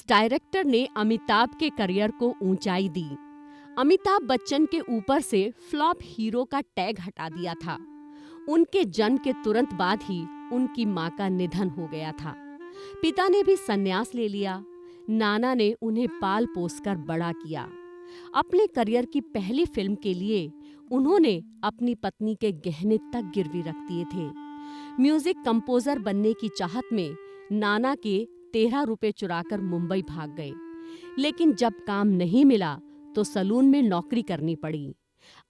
इस डायरेक्टर ने अमिताभ के करियर को ऊंचाई दी। अमिताभ बच्चन के ऊपर से फ्लॉप हीरो का टैग हटा दिया था। उनके जन्म के तुरंत बाद ही उनकी मां का निधन हो गया था। पिता ने भी संन्यास ले लिया। नाना ने उन्हें पाल पोस कर बड़ा किया। अपने करियर की पहली फिल्म के लिए उन्होंने अपनी पत्नी के गहने तक गिरवी रख दिए थे। म्यूजिक कंपोजर बनने की चाहत में नाना के 13 रुपए चुराकर मुंबई भाग गए। लेकिन जब काम नहीं मिला तो सलून में नौकरी करनी पड़ी।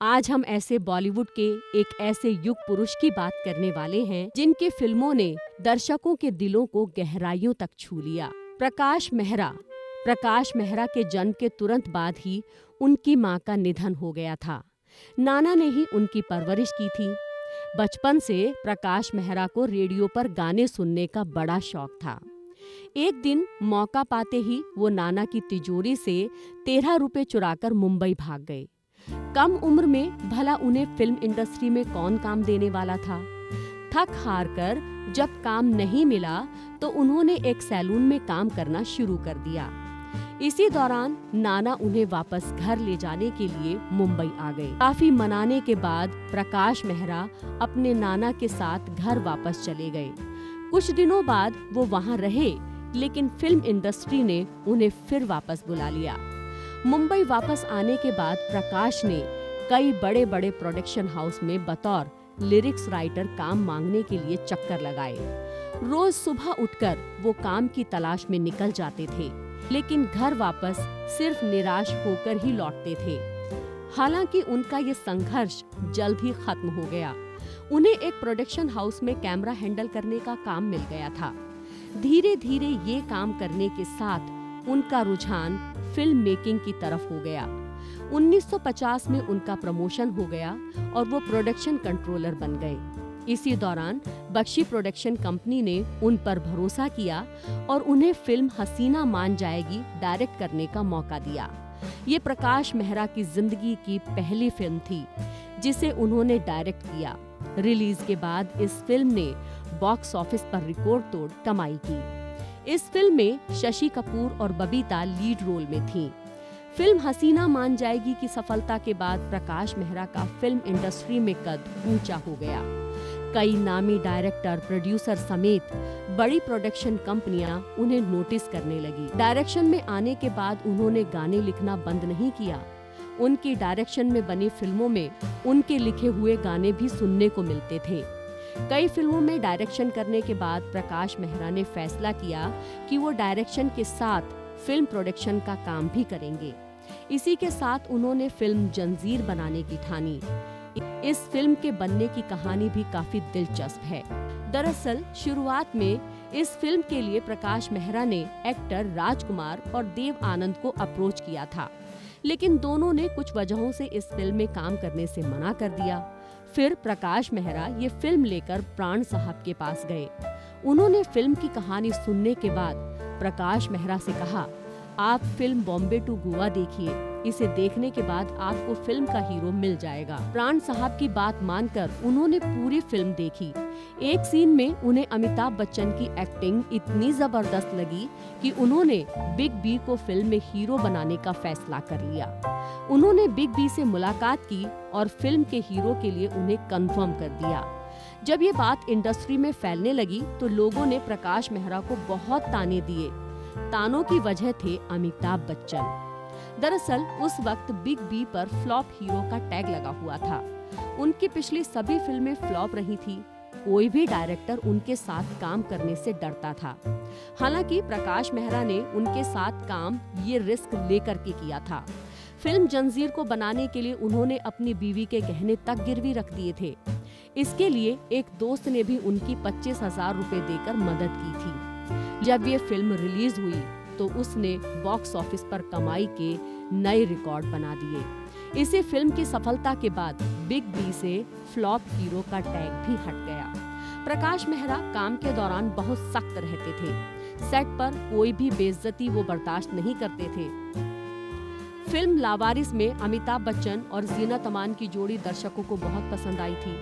आज हम ऐसे बॉलीवुड के एक ऐसे युग पुरुष की बात करने वाले हैं जिनके फिल्मों ने दर्शकों के दिलों को गहराइयों तक छू लिया। प्रकाश मेहरा। प्रकाश मेहरा के जन्म के तुरंत बाद ही उनकी मां का निधन हो गया था। नाना ने ही उनकी परवरिश की थी। बचपन से प्रकाश मेहरा को रेडियो पर गाने सुनने का बड़ा शौक था। एक दिन मौका पाते ही वो नाना की तिजोरी से 13 रुपए चुराकर मुंबई भाग गए। कम उम्र में भला उन्हें फिल्म इंडस्ट्री में कौन काम देने वाला था। थक हार कर जब काम नहीं मिला तो उन्होंने एक सैलून में काम करना शुरू कर दिया। इसी दौरान नाना उन्हें वापस घर ले जाने के लिए मुंबई आ गए। काफी मनाने के बाद प्रकाश मेहरा अपने नाना के साथ घर वापस चले गए। कुछ दिनों बाद वो वहां रहे, लेकिन फिल्म इंडस्ट्री ने उन्हें फिर वापस बुला लिया। मुंबई वापस आने के बाद प्रकाश ने कई बड़े बड़े प्रोडक्शन हाउस में बतौर लिरिक्स राइटर काम मांगने के लिए चक्कर लगाए। रोज सुबह उठकर वो काम की तलाश में निकल जाते थे, लेकिन घर वापस सिर्फ निराश होकर ही लौटते थे। हालांकि उनका ये संघर्ष जल्द ही खत्म हो गया। उन्हें एक प्रोडक्शन हाउस में कैमरा हैंडल करने का काम मिल गया था। धीरे धीरे ये काम करने के साथ उनका रुझान फिल्म मेकिंग की तरफ हो गया। 1950 में उनका प्रमोशन हो गया और वो प्रोडक्शन कंट्रोलर बन गए। इसी दौरान बख्शी प्रोडक्शन कंपनी ने उन पर भरोसा किया और उन्हें फिल्म हसीना मान जाएगी डायरेक्ट करने का मौका दिया। ये प्रकाश मेहरा की जिंदगी की पहली फिल्म थी जिसे उन्होंने डायरेक्ट किया। रिलीज के बाद इस फिल्म ने बॉक्स ऑफिस पर रिकॉर्ड तोड़ कमाई की। इस फिल्म में शशि कपूर और बबीता लीड रोल में थीं। फिल्म हसीना मान जाएगी की सफलता के बाद प्रकाश मेहरा का फिल्म इंडस्ट्री में कद ऊंचा हो गया। कई नामी डायरेक्टर, प्रोड्यूसर समेत बड़ी प्रोडक्शन कंपनियां उन्हें नोटिस करने लगी। डायरेक्शन में आने के बाद उन्होंने गाने लिखना बंद नहीं किया। उनकी डायरेक्शन में बनी फिल्मों में उनके लिखे हुए गाने भी सुनने को मिलते थे। कई फिल्मों में डायरेक्शन करने के बाद प्रकाश मेहरा ने फैसला किया कि वो डायरेक्शन के साथ फिल्म प्रोडक्शन का काम भी करेंगे। इसी के साथ उन्होंने फिल्म जंजीर बनाने की ठानी। इस फिल्म के बनने की कहानी भी काफी दिलचस्प है। दरअसल शुरुआत में इस फिल्म के लिए प्रकाश मेहरा ने एक्टर राजकुमार और देव आनंद को अप्रोच किया था, लेकिन दोनों ने कुछ वजहों से इस फिल्म में काम करने से मना कर दिया। फिर प्रकाश मेहरा ये फिल्म लेकर प्राण साहब के पास गए। उन्होंने फिल्म की कहानी सुनने के बाद प्रकाश मेहरा से कहा, आप फिल्म बॉम्बे टू गोवा देखिए, इसे देखने के बाद आपको फिल्म का हीरो मिल जाएगा। प्राण साहब की बात मानकर उन्होंने पूरी फिल्म देखी। एक सीन में उन्हें अमिताभ बच्चन की एक्टिंग इतनी जबरदस्त लगी कि उन्होंने बिग बी को फिल्म में हीरो बनाने का फैसला कर लिया। उन्होंने बिग बी से मुलाकात की और फिल्म के हीरो के लिए उन्हें कंफर्म कर दिया। जब ये बात इंडस्ट्री में फैलने लगी तो लोगों ने प्रकाश मेहरा को बहुत ताने दिए। तानों की वजह थे अमिताभ बच्चन। दरअसल उस वक्त बिग बी पर फ्लॉप हीरो का टैग लगा हुआ था। उनकी पिछली सभी फिल्में फ्लॉप रही थी। कोई भी डायरेक्टर उनके साथ काम करने से डरता था। हालांकि प्रकाश मेहरा ने उनके साथ काम ये रिस्क लेकर के किया था। फिल्म जंजीर को बनाने के लिए उन्होंने अपनी बीवी के गहने तक गिरवी रख दिए थे। इसके लिए एक दोस्त ने भी उनकी 25,000 रुपए देकर मदद की थी। जब ये फिल्म रिलीज हुई तो उसने बॉक्स ऑफिस पर कमाई के नए रिकॉर्ड बना दिए। इसी फिल्म की सफलता के बाद बिग बी से फ्लॉप हीरो का टैग भी हट गया। प्रकाश मेहरा काम के दौरान बहुत सख्त रहते थे। सेट पर कोई भी बेइज्जती वो बर्दाश्त नहीं करते थे। फिल्म लावारिस में अमिताभ बच्चन और जीनत अमान की जोड़ी दर्शकों को बहुत पसंद आई थी,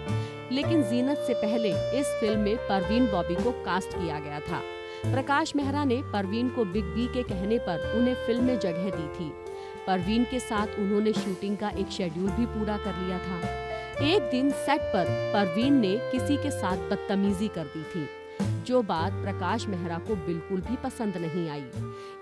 लेकिन जीनत से पहले इस फिल्म में परवीन बॉबी को कास्ट किया गया था। प्रकाश मेहरा ने परवीन को बिग बी के कहने पर उन्हें फिल्म में जगह दी थी। परवीन के साथ उन्होंने शूटिंग का एक शेड्यूल भी पूरा कर लिया था। एक दिन सेट पर परवीन ने किसी के साथ बदतमीजी कर दी थी, जो बात प्रकाश मेहरा को बिल्कुल भी पसंद नहीं आई।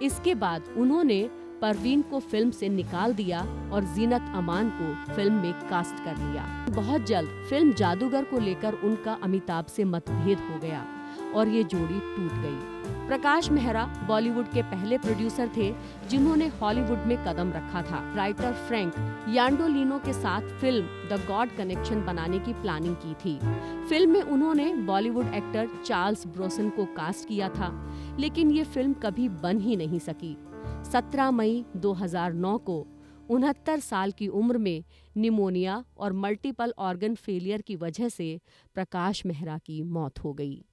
इसके बाद उन्होंने परवीन को फिल्म से निकाल दिया और जीनत अमान को फिल्म में कास्ट कर लिया। बहुत जल्द फिल्म जादूगर को लेकर उनका अमिताभ से मतभेद हो गया और ये जोड़ी टूट गई। प्रकाश मेहरा बॉलीवुड के पहले प्रोड्यूसर थे जिन्होंने हॉलीवुड में कदम रखा था। राइटर फ्रैंक यांडोलिनो के साथ फिल्म द गॉड कनेक्शन बनाने की प्लानिंग की थी। फिल्म में उन्होंने बॉलीवुड एक्टर चार्ल्स ब्रोसन को कास्ट किया था, लेकिन ये फिल्म कभी बन ही नहीं सकी। 17 मई 2009 को 69 साल की उम्र में निमोनिया और मल्टीपल ऑर्गन फेलियर की वजह से प्रकाश मेहरा की मौत हो गई।